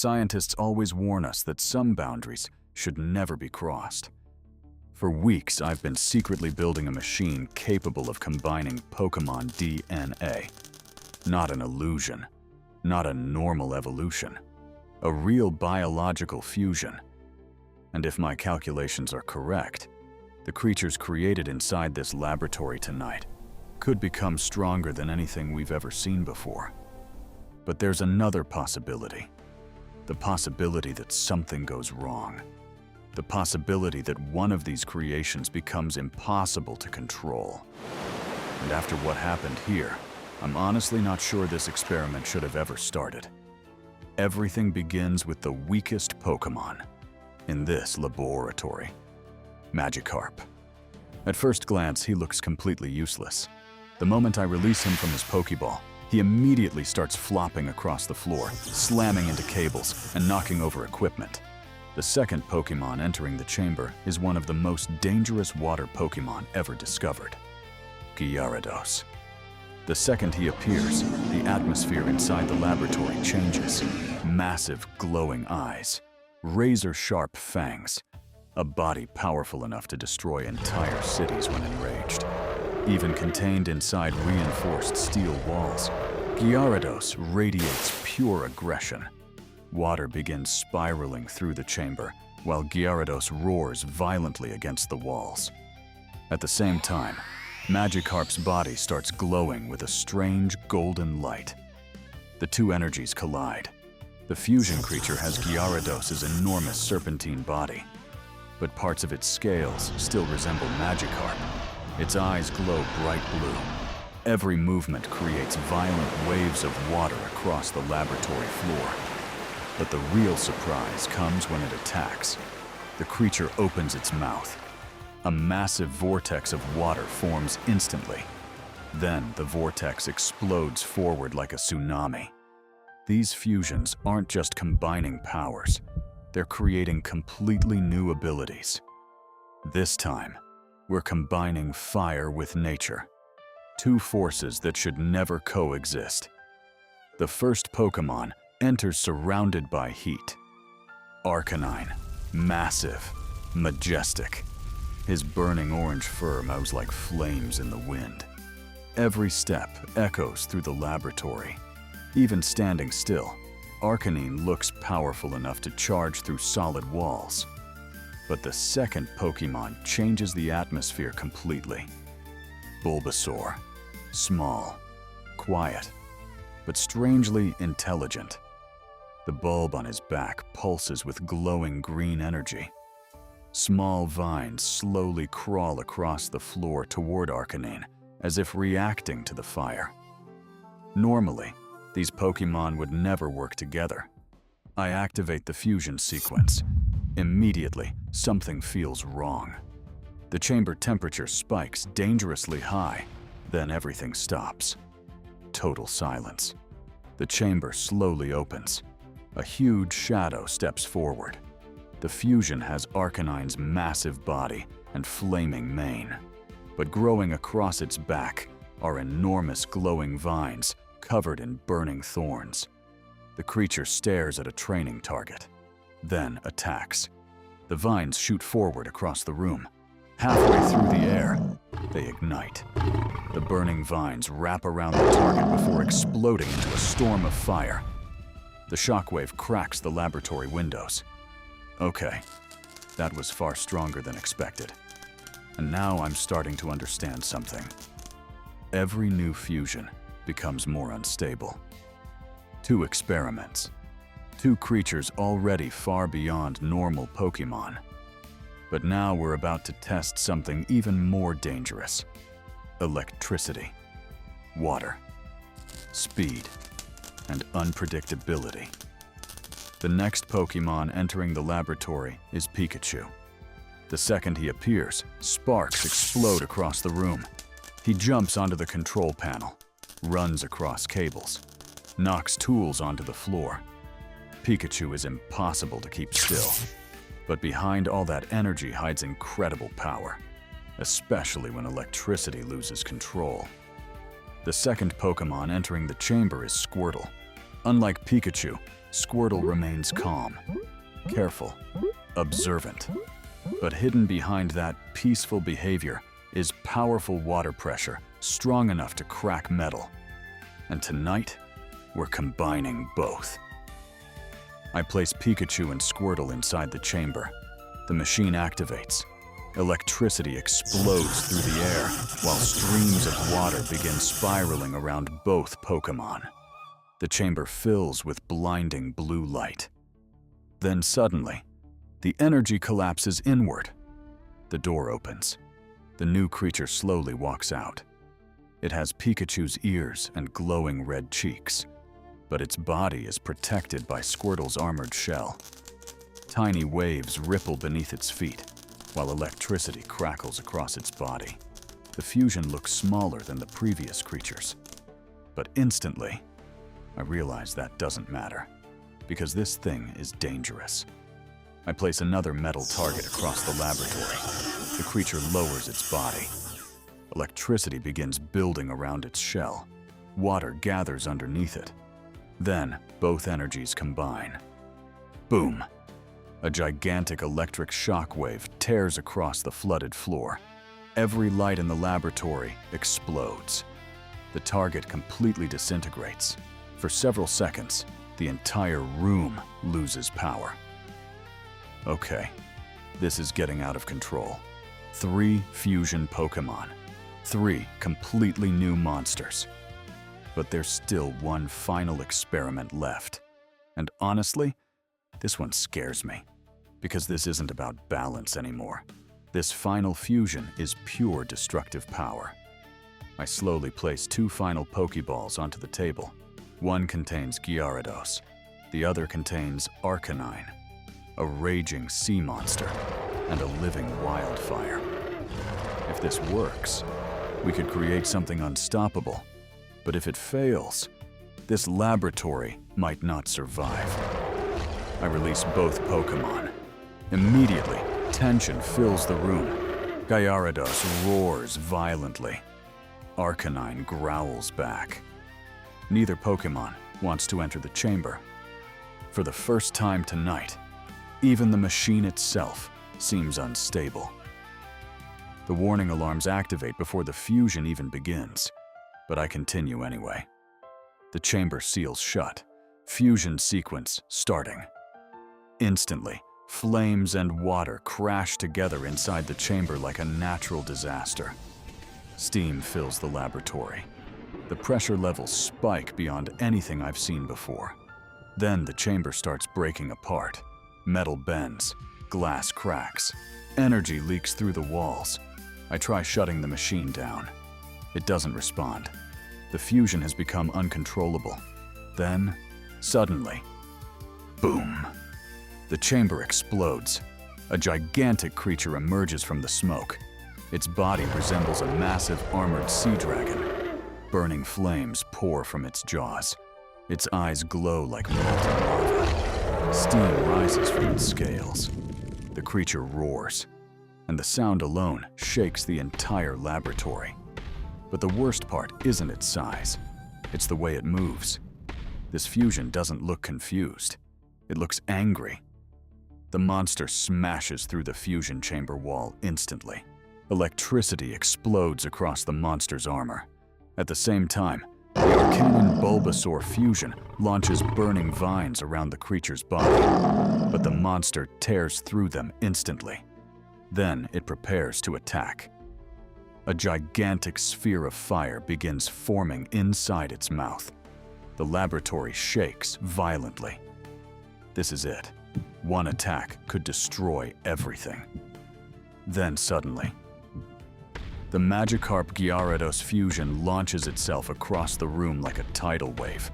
Scientists always warn us that some boundaries should never be crossed. For weeks, I've been secretly building a machine capable of combining Pokémon DNA. Not an illusion, not a normal evolution, a real biological fusion. And if my calculations are correct, the creatures created inside this laboratory tonight could become stronger than anything we've ever seen before. But there's another possibility. The possibility that something goes wrong. The possibility that one of these creations becomes impossible to control. And after what happened here, I'm honestly not sure this experiment should have ever started. Everything begins with the weakest Pokémon in this laboratory, Magikarp. At first glance, he looks completely useless. The moment I release him from his Pokéball, he immediately starts flopping across the floor, slamming into cables and knocking over equipment. The second Pokémon entering the chamber is one of the most dangerous water Pokémon ever discovered, Gyarados. The second he appears, the atmosphere inside the laboratory changes. Massive glowing eyes, razor-sharp fangs, a body powerful enough to destroy entire cities when enraged. Even contained inside reinforced steel walls, Gyarados radiates pure aggression. Water begins spiraling through the chamber, while Gyarados roars violently against the walls. At the same time, Magikarp's body starts glowing with a strange golden light. The two energies collide. The fusion creature has Gyarados' enormous serpentine body, but parts of its scales still resemble Magikarp. Its eyes glow bright blue. Every movement creates violent waves of water across the laboratory floor. But the real surprise comes when it attacks. The creature opens its mouth. A massive vortex of water forms instantly. Then the vortex explodes forward like a tsunami. These fusions aren't just combining powers, they're creating completely new abilities. This time, we're combining fire with nature. Two forces that should never coexist. The first Pokémon enters surrounded by heat. Arcanine, massive, majestic. His burning orange fur moves like flames in the wind. Every step echoes through the laboratory. Even standing still, Arcanine looks powerful enough to charge through solid walls. But the second Pokémon changes the atmosphere completely. Bulbasaur, small, quiet, but strangely intelligent. The bulb on his back pulses with glowing green energy. Small vines slowly crawl across the floor toward Arcanine, as if reacting to the fire. Normally, these Pokémon would never work together. I activate the fusion sequence. Immediately, something feels wrong. The chamber temperature spikes dangerously high, then everything stops. Total silence. The chamber slowly opens. A huge shadow steps forward. The fusion has Arcanine's massive body and flaming mane. But growing across its back are enormous glowing vines covered in burning thorns. The creature stares at a training target, then attacks. The vines shoot forward across the room. Halfway through the air, they ignite. The burning vines wrap around the target before exploding into a storm of fire. The shockwave cracks the laboratory windows. Okay, that was far stronger than expected. And now I'm starting to understand something. Every new fusion becomes more unstable. Two experiments. Two creatures already far beyond normal Pokémon. But now we're about to test something even more dangerous. Electricity, water, speed, and unpredictability. The next Pokémon entering the laboratory is Pikachu. The second he appears, sparks explode across the room. He jumps onto the control panel, runs across cables, knocks tools onto the floor. Pikachu is impossible to keep still. But behind all that energy hides incredible power, especially when electricity loses control. The second Pokémon entering the chamber is Squirtle. Unlike Pikachu, Squirtle remains calm, careful, observant. But hidden behind that peaceful behavior is powerful water pressure, strong enough to crack metal. And tonight, we're combining both. I place Pikachu and Squirtle inside the chamber. The machine activates. Electricity explodes through the air, while streams of water begin spiraling around both Pokémon. The chamber fills with blinding blue light. Then suddenly, the energy collapses inward. The door opens. The new creature slowly walks out. It has Pikachu's ears and glowing red cheeks, but its body is protected by Squirtle's armored shell. Tiny waves ripple beneath its feet, while electricity crackles across its body. The fusion looks smaller than the previous creatures. But instantly, I realize that doesn't matter, because this thing is dangerous. I place another metal target across the laboratory. The creature lowers its body. Electricity begins building around its shell. Water gathers underneath it. Then, both energies combine. Boom! A gigantic electric shockwave tears across the flooded floor. Every light in the laboratory explodes. The target completely disintegrates. For several seconds, the entire room loses power. Okay, this is getting out of control. 3 fusion Pokémon. 3 completely new monsters. But there's still one final experiment left. And honestly, this one scares me, because this isn't about balance anymore. This final fusion is pure destructive power. I slowly place 2 final Pokeballs onto the table. One contains Gyarados, the other contains Arcanine, a raging sea monster and a living wildfire. If this works, we could create something unstoppable. But if it fails, this laboratory might not survive. I release both Pokémon. Immediately, tension fills the room. Gyarados roars violently. Arcanine growls back. Neither Pokémon wants to enter the chamber. For the first time tonight, even the machine itself seems unstable. The warning alarms activate before the fusion even begins, but I continue anyway. The chamber seals shut. Fusion sequence starting. Instantly, flames and water crash together inside the chamber like a natural disaster. Steam fills the laboratory. The pressure levels spike beyond anything I've seen before. Then the chamber starts breaking apart. Metal bends, glass cracks, energy leaks through the walls. I try shutting the machine down. It doesn't respond. The fusion has become uncontrollable. Then, suddenly, boom! The chamber explodes. A gigantic creature emerges from the smoke. Its body resembles a massive armored sea dragon. Burning flames pour from its jaws. Its eyes glow like molten lava. Steam rises from its scales. The creature roars, and the sound alone shakes the entire laboratory. But the worst part isn't its size. It's the way it moves. This fusion doesn't look confused. It looks angry. The monster smashes through the fusion chamber wall instantly. Electricity explodes across the monster's armor. At the same time, the Arcanine-Bulbasaur fusion launches burning vines around the creature's body, but the monster tears through them instantly. Then it prepares to attack. A gigantic sphere of fire begins forming inside its mouth. The laboratory shakes violently. This is it. One attack could destroy everything. Then suddenly, the Magikarp Gyarados fusion launches itself across the room like a tidal wave.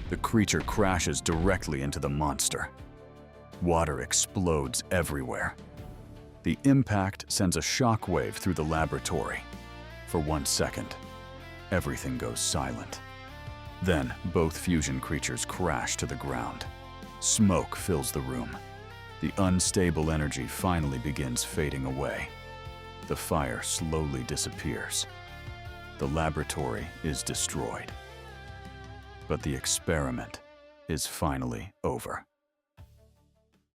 The creature crashes directly into the monster. Water explodes everywhere. The impact sends a shockwave through the laboratory. For 1 second, everything goes silent. Then both fusion creatures crash to the ground. Smoke fills the room. The unstable energy finally begins fading away. The fire slowly disappears. The laboratory is destroyed. But the experiment is finally over.